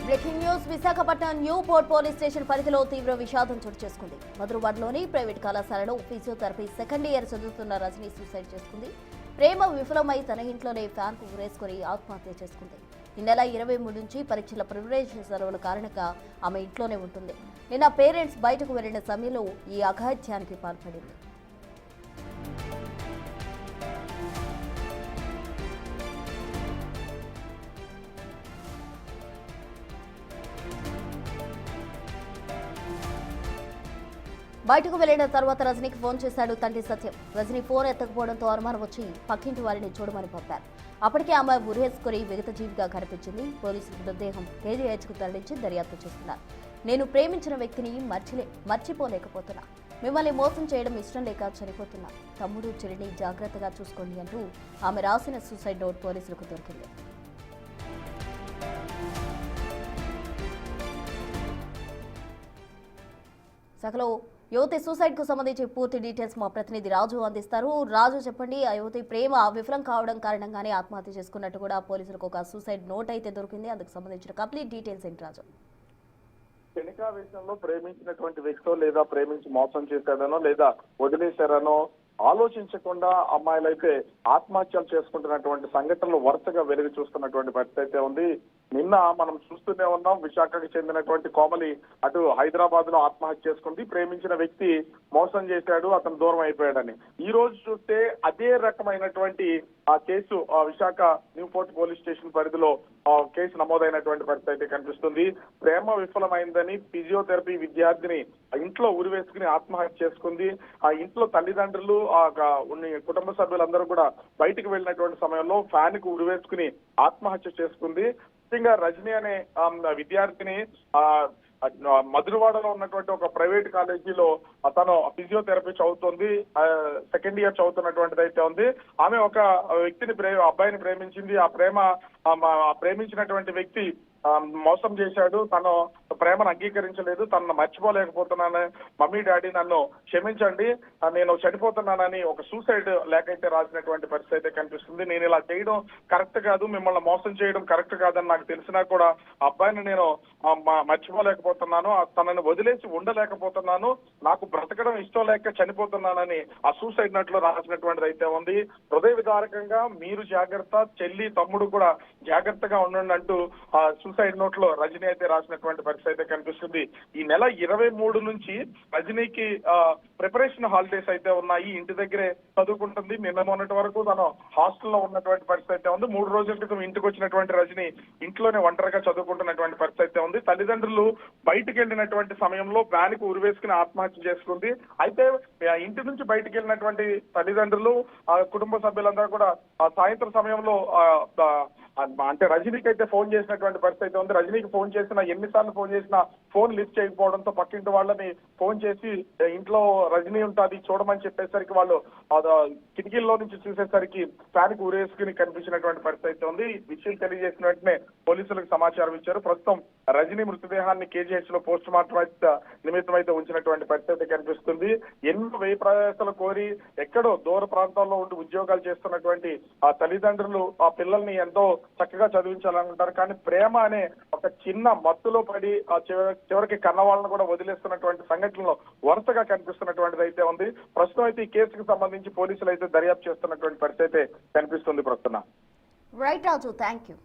Breaking news Visakhapatnam new port police station పరిధిలో తీవ్ర విషాదం చోటు చేసుకుంది. మధురవాడలోని ప్రైవేట్ కళాశాలలో ఫిజియోథెరపీ సెకండ్ ఇయర్ చదువుతున్న రజనీ సూసైడ్ చేసుకుంది. ప్రేమ విఫలమై తన ఇంట్లోనే ఫ్యాన్ కు ఉరేసుకుని ఆత్మహత్య చేసుకుంది. ఈ నెల 23 నుంచి పరీక్షల ప్రిపరేషన్ సెలవుల కారణంగా ఆమె ఇంట్లోనే ఉంటుంది. నిన్న పేరెంట్స్ బయటకు వెళ్లిన సమయంలో ఈ అఘాయిత్యానికి పాల్పడింది. బయటకు వెళ్లిన తర్వాత రజనీకి ఫోన్ చేశాడు తండ్రి సత్యం. రజనీ ఫోన్ ఎత్తకపోవడంతో అనుమానం వచ్చి పక్కింటి వారిని చూడమని పంపారు. అప్పటికే ఆమె ఉరేసుకుని విగత జీవిగా కనిపించింది. పోలీసులు మృతదేహం కేజీహెచ్కు తరలించి దర్యాప్తు చేస్తున్నారు. నేను ప్రేమించిన వ్యక్తిని మర్చిపోలేకపోతున్నా. మిమ్మల్ని మోసం చేయడం ఇష్టం లేక చనిపోతున్నా. తమ్ముడు చెల్లిని జాగ్రత్తగా చూసుకోండి అంటూ ఆమె రాసిన సూసైడ్ నోట్ పోలీసులకు దొరికింది. సకలో యువతి సూసైడ్ కు సంబంధించి పూర్తి డీటెయిల్స్ మా ప్రతినిధి రాజు అందిస్తారు. రాజు చెప్పండి, ఆ యువతి ప్రేమ విఫలం కావడం కారణంగానే ఆత్మహత్య చేసుకున్నట్టు కూడా పోలీసులకు ఒక సూసైడ్ నోట్ అయితే దొరికింది. అందుకు సంబంధించిన కంప్లీట్ డీటెయిల్స్ ఏంటి రాజు? క్షణికా విషయంలో ప్రేమించినటువంటి వ్యక్తో లేదా ప్రేమించి మోసం చేశాడనో లేదా వదిలేశారనో ఆలోచించకుండా అమ్మాయిలైతే ఆత్మహత్యలు చేసుకుంటున్నటువంటి సంఘటనలు వరుసగా వెలుగు చూస్తున్నటువంటి పరిస్థితి అయితే ఉంది. నిన్న మనం చూస్తూనే ఉన్నాం, విశాఖకు చెందినటువంటి కోమలి అటు హైదరాబాద్ లో ఆత్మహత్య చేసుకుంది. ప్రేమించిన వ్యక్తి మోసం చేశాడు, అతను దూరం అయిపోయాడని. ఈ రోజు చూస్తే అదే రకమైనటువంటి ఆ case Visakha new port police station పరిధిలో కేసు నమోదైనటువంటి పరిస్థితి అయితే కనిపిస్తుంది. ప్రేమ విఫలమైందని ఫిజియోథెరపీ విద్యార్థిని ఇంట్లో ఉరివేసుకుని ఆత్మహత్య చేసుకుంది. ఆ ఇంట్లో తల్లిదండ్రులు కుటుంబ సభ్యులందరూ కూడా బయటకు వెళ్ళినటువంటి సమయంలో ఫ్యాన్ కు ఉరివేసుకుని ఆత్మహత్య చేసుకుంది. ముఖ్యంగా రజనీ అనే విద్యార్థిని మధురవాడలో ఉన్నటువంటి ఒక ప్రైవేట్ కాలేజీలో తను ఫిజియోథెరపీ చదువుతుంది. సెకండ్ ఇయర్ చదువుతున్నటువంటిది అయితే ఉంది. ఆమె ఒక వ్యక్తిని అబ్బాయిని ప్రేమించింది. ఆ ప్రేమించినటువంటి వ్యక్తి మోసం చేశాడు. తను ప్రేమను అంగీకరించలేదు. తనను మర్చిపోలేకపోతున్నాను, మమ్మీ డాడీ నన్ను క్షమించండి, నేను చనిపోతున్నానని ఒక సూసైడ్ లేఖ అయితే రాసినటువంటి పరిస్థితి అయితే కనిపిస్తుంది. నేను ఇలా చేయడం కరెక్ట్ కాదు, మిమ్మల్ని మోసం చేయడం కరెక్ట్ కాదని నాకు తెలిసినా కూడా అబ్బాయిని నేను మర్చిపోలేకపోతున్నాను, తనని వదిలేసి ఉండలేకపోతున్నాను, నాకు బ్రతకడం ఇష్టం లేక చనిపోతున్నానని ఆ సూసైడ్ నోట్ లో రాసినటువంటిది అయితే ఉంది. హృదయ విదారకంగా మీరు జాగ్రత్త, చెల్లి తమ్ముడు కూడా జాగ్రత్తగా ఉండండి అంటూ సూసైడ్ నోట్ లో రజనీ అయితే రాసినటువంటి పరిస్థితి అయితే కనిపిస్తుంది. ఈ నెల 23 నుంచి రజనీకి ప్రిపరేషన్ హాలిడేస్ అయితే ఉన్నాయి. ఇంటి దగ్గరే చదువుకుంటుంది. నిన్న మొన్నటి వరకు తను హాస్టల్లో ఉన్నటువంటి పరిస్థితి అయితే ఉంది. 3 రోజుల క్రితం ఇంటికి వచ్చినటువంటి రజనీ ఇంట్లోనే ఒంటరిగా చదువుకుంటున్నటువంటి పరిస్థితి అయితే ఉంది. తల్లిదండ్రులు బయటకు వెళ్ళినటువంటి సమయంలో వ్యాన్ కు ఉరివేసుకుని ఆత్మహత్య చేసుకుంది. అయితే ఇంటి నుంచి బయటకు వెళ్ళినటువంటి తల్లిదండ్రులు కుటుంబ సభ్యులందరూ కూడా సాయంత్రం సమయంలో అంటే రజనీకి అయితే ఫోన్ చేసినటువంటి పరిస్థితి అయితే ఉంది. రజనీకి ఫోన్ చేసినా, ఎన్నిసార్లు ఫోన్ చేసినా ఫోన్ లిఫ్ట్ చేయకపోవడంతో పక్కింటి వాళ్ళని ఫోన్ చేసి ఇంట్లో రజనీ ఉంటుంది చూడమని చెప్పేసరికి వాళ్ళు కిటికీల్లో నుంచి చూసేసరికి ఫ్యాన్ కు ఊరేసుకుని కనిపించినటువంటి పరిస్థితి అయితే ఉంది. విషయం తెలియజేసిన వెంటనే పోలీసులకు సమాచారం ఇచ్చారు. ప్రస్తుతం రజనీ మృతదేహాన్ని కేజీహెచ్ లో పోస్ట్ మార్టం నిమిత్తం అయితే ఉంచినటువంటి పరిస్థితి కనిపిస్తుంది. ఎన్నో వ్యయ ప్రయాసాలు కోరి ఎక్కడో దూర ప్రాంతాల్లో ఉండి ఉద్యోగాలు చేస్తున్నటువంటి ఆ తల్లిదండ్రులు ఆ పిల్లల్ని ఎంతో చక్కగా చదివించాలనుకుంటారు. కానీ ప్రేమ అనే ఒక చిన్న మత్తులో పడి చివరికి కన్న వాళ్ళను కూడా వదిలేస్తున్నటువంటి సంఘటనలు వరుసగా కనిపిస్తున్నటువంటిది అయితే ఉంది. ప్రస్తుతం అయితే ఈ కేసుకు సంబంధించి పోలీసులు అయితే దర్యాప్తు చేస్తున్నటువంటి పరిస్థితి అయితే కనిపిస్తుంది. ప్రస్తుతం రైట్ రాజు, థ్యాంక్ యూ.